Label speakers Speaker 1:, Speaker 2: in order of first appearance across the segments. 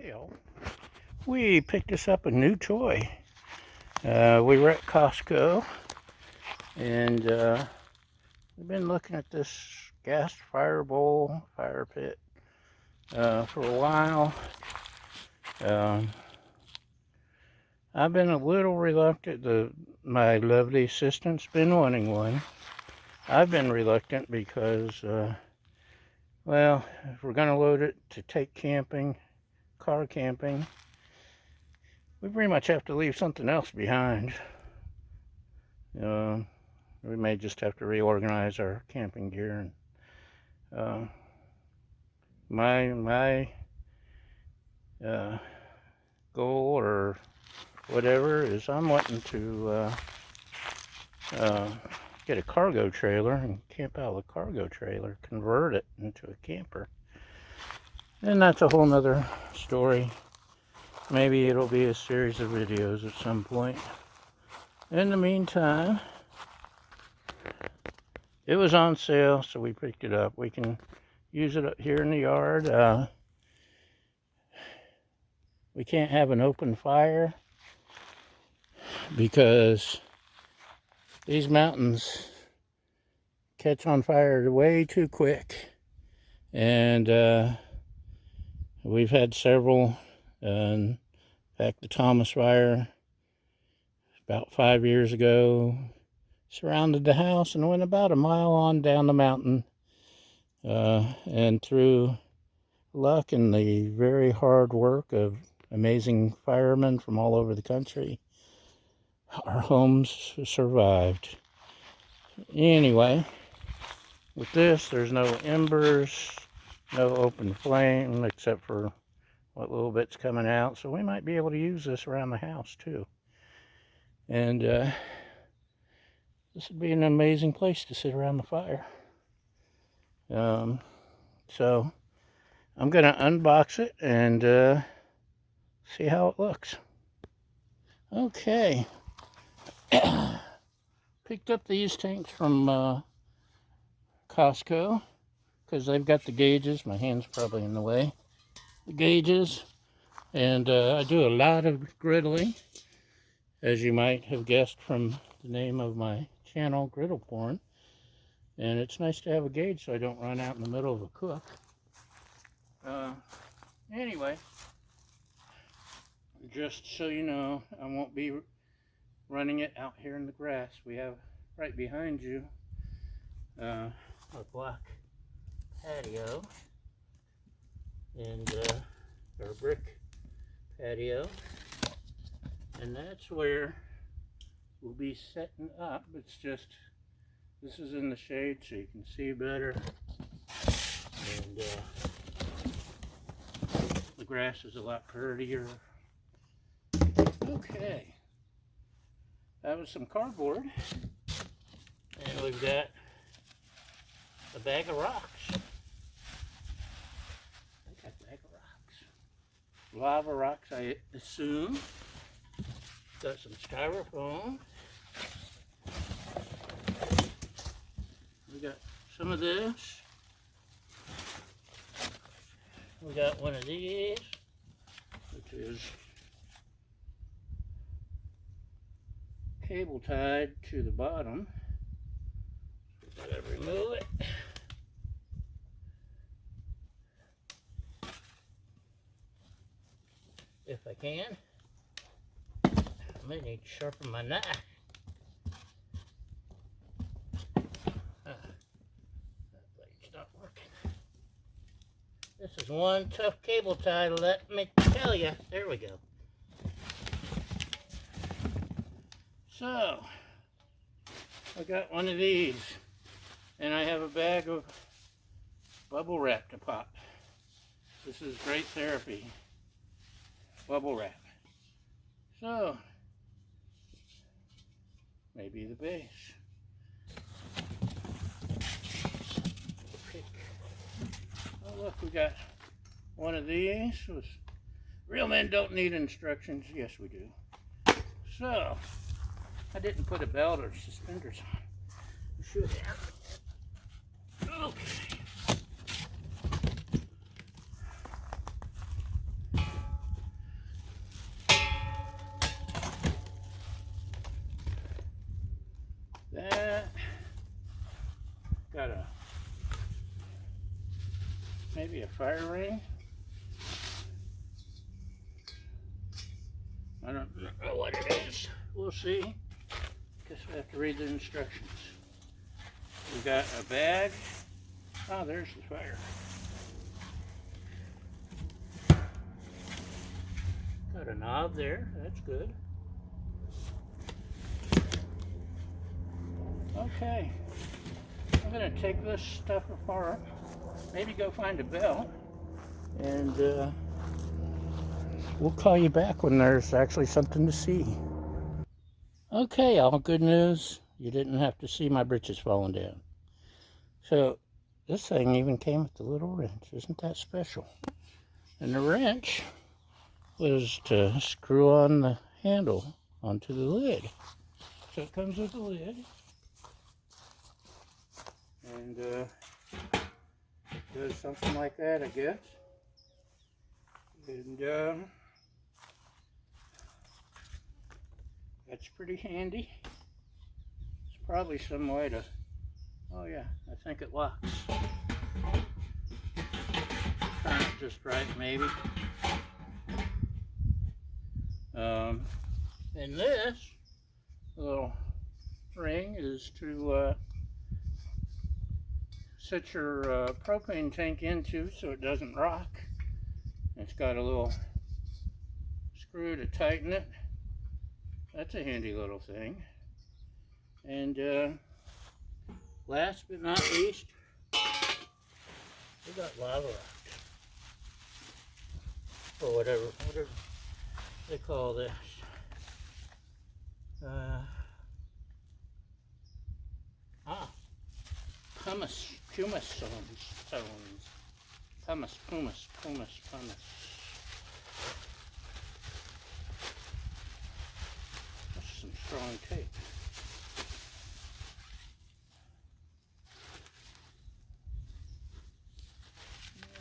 Speaker 1: mail, we picked us up a new toy. We were at Costco, and we've been looking at this gas Firebowl fire pit for a while. I've been a little reluctant. My lovely assistant's been wanting one. I've been reluctant because, well, if we're going to load it to take camping, car camping, we pretty much have to leave something else behind. We may just have to reorganize our camping gear. And my goal or whatever is I'm wanting to get a cargo trailer and camp out of the cargo trailer, convert it into a camper. And that's a whole nother story. Maybe it'll be a series of videos at some point. In the meantime, it was on sale, so we picked it up. We can use it here in the yard. We can't have an open fire because these mountains catch on fire way too quick. And we've had several. In fact, the Thomas fire about 5 years ago surrounded the house and went about a mile on down the mountain. And through luck and the very hard work of amazing firemen from all over the country, our homes survived. Anyway, with this, there's no embers, no open flame except for what little bit's coming out, so we might be able to use this around the house too. And this would be an amazing place to sit around the fire. So I'm gonna unbox it and see how it looks. Okay. Picked up these tanks from Costco because they've got the gauges. My hand's probably in the way. The gauges, and I do a lot of griddling, as you might have guessed from the name of my channel, Griddle Porn. And it's nice to have a gauge so I don't run out in the middle of a cook. Anyway, just so you know, I won't be running it out here in the grass. We have right behind you a block patio and our brick patio, and that's where we'll be setting up. It's just, this is in the shade so you can see better, and the grass is a lot prettier. Okay, that was some cardboard, and we've got a bag of rocks. Lava rocks, I assume. Got some styrofoam. We got some of this. We got one of these, which is cable tied to the bottom. We gotta remove it. If I can. I may need to sharpen my knife. That blade's not working. This is one tough cable tie, let me tell you. There we go. So, I got one of these, and I have a bag of bubble wrap to pop. This is great therapy. Bubble wrap. So, maybe the base. Oh look, we got one of these. Real men don't need instructions. Yes, we do. So, I didn't put a belt or suspenders on. I should have. Okay. be a fire ring. I don't know what it is. We'll see. Guess we have to read the instructions. We got a bag. Oh, there's the fire. Got a knob there. That's good. Okay. I'm going to take this stuff apart. Maybe go find a belt. And we'll call you back when there's actually something to see. Okay, all good news. You didn't have to see my britches falling down. So, this thing even came with the little wrench. Isn't that special? And the wrench was to screw on the handle onto the lid. So it comes with a lid. And it does something like that, I guess. And that's pretty handy. It's probably some way to, oh yeah, I think it locks. Turn it just right, maybe. And this little ring is to set your propane tank into so it doesn't rock. It's got a little screw to tighten it. That's a handy little thing. And last but not least, we got lava rocks, or whatever they call this. Pumice stones. Pumice. That's some strong tape.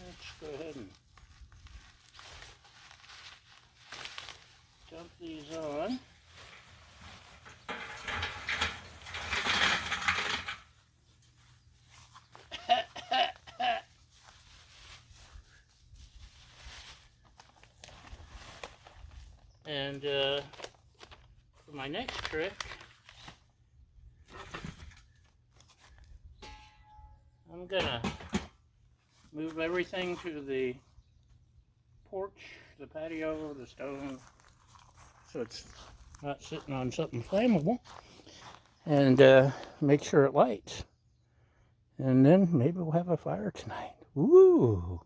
Speaker 1: Let's go ahead and dump these on. And for my next trick, I'm gonna move everything to the porch, the patio, the stove, so it's not sitting on something flammable, and make sure it lights. And then maybe we'll have a fire tonight. Woo!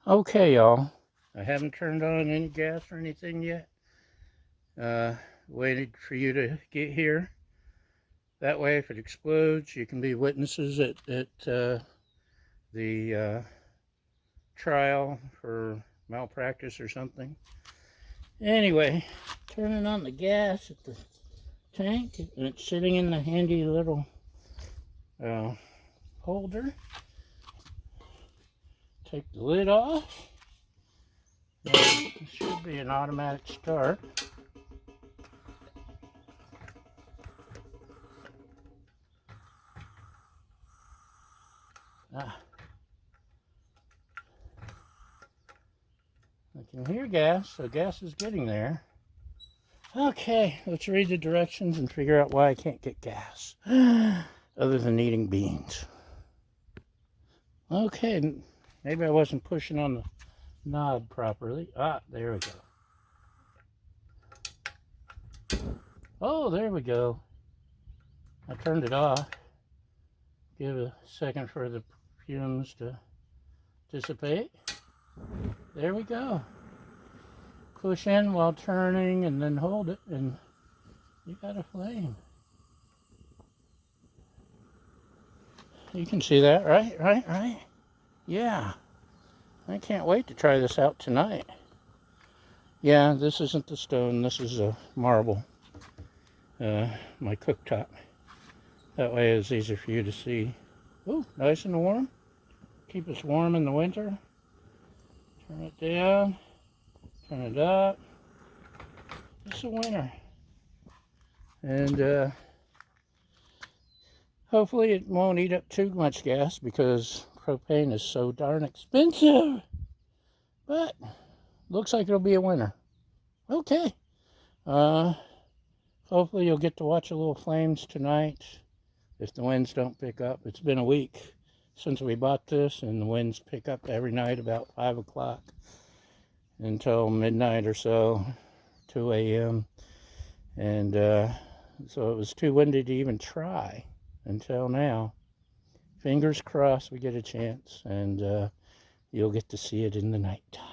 Speaker 1: Okay, y'all. I haven't turned on any gas or anything yet. Waited for you to get here. That way, if it explodes, you can be witnesses at the trial for malpractice or something. Anyway, turning on the gas at the tank, and it's sitting in the handy little holder. Take the lid off. It should be an automatic start. I can hear gas, so gas is getting there. Okay, let's read the directions and figure out why I can't get gas, other than eating beans. Okay, maybe I wasn't pushing on the knob properly. Ah, there we go. Oh, there we go. I turned it off. Give a second for the fumes to dissipate. There we go. Push in while turning and then hold it, and you got a flame. You can see that, right? Yeah. I can't wait to try this out tonight. Yeah, this isn't the stone. This is a marble. My cooktop. That way it's easier for you to see. Ooh, nice and warm. Keep us warm in the winter. Turn it down. Turn it up. It's a winter. And hopefully it won't eat up too much gas, because propane is so darn expensive. But looks like it'll be a winner. Okay. Hopefully you'll get to watch a little flames tonight if the winds don't pick up. It's been a week since we bought this, and the winds pick up every night about 5 o'clock until midnight or so, 2 a.m. And so it was too windy to even try until now. Fingers crossed we get a chance, and you'll get to see it in the nighttime.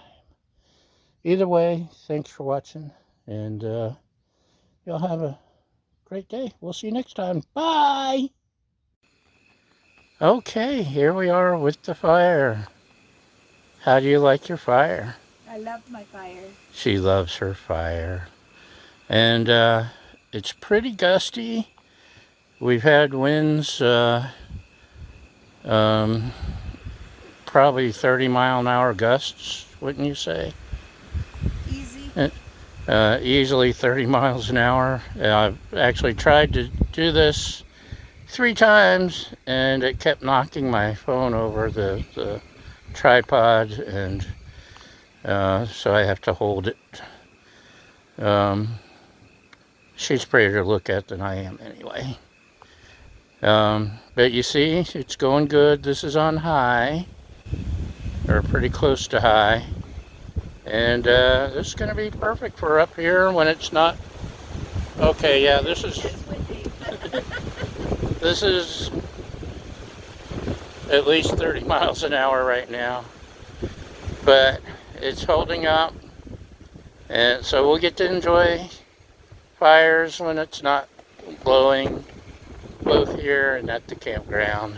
Speaker 1: Either way, thanks for watching, and y'all have a great day. We'll see you next time. Bye! Okay, here we are with the fire. How do you like your fire?
Speaker 2: I love my fire.
Speaker 1: She loves her fire. And it's pretty gusty. We've had winds probably 30-mile-an-hour gusts, wouldn't you say?
Speaker 2: Easy.
Speaker 1: Easily 30 miles an hour. I've actually tried to do this 3 times, and it kept knocking my phone over the tripod, and so I have to hold it. She's prettier to look at than I am anyway. But you see, it's going good. This is on high, or pretty close to high. And this is going to be perfect for up here when it's not. Okay, yeah, this is this is at least 30 miles an hour right now, but it's holding up, and so we'll get to enjoy fires when it's not blowing, both here and at the campground.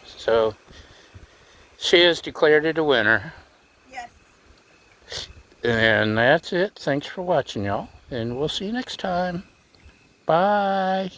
Speaker 1: So she has declared it a winner.
Speaker 2: Yes.
Speaker 1: And that's it. Thanks for watching, y'all. And we'll see you next time. Bye.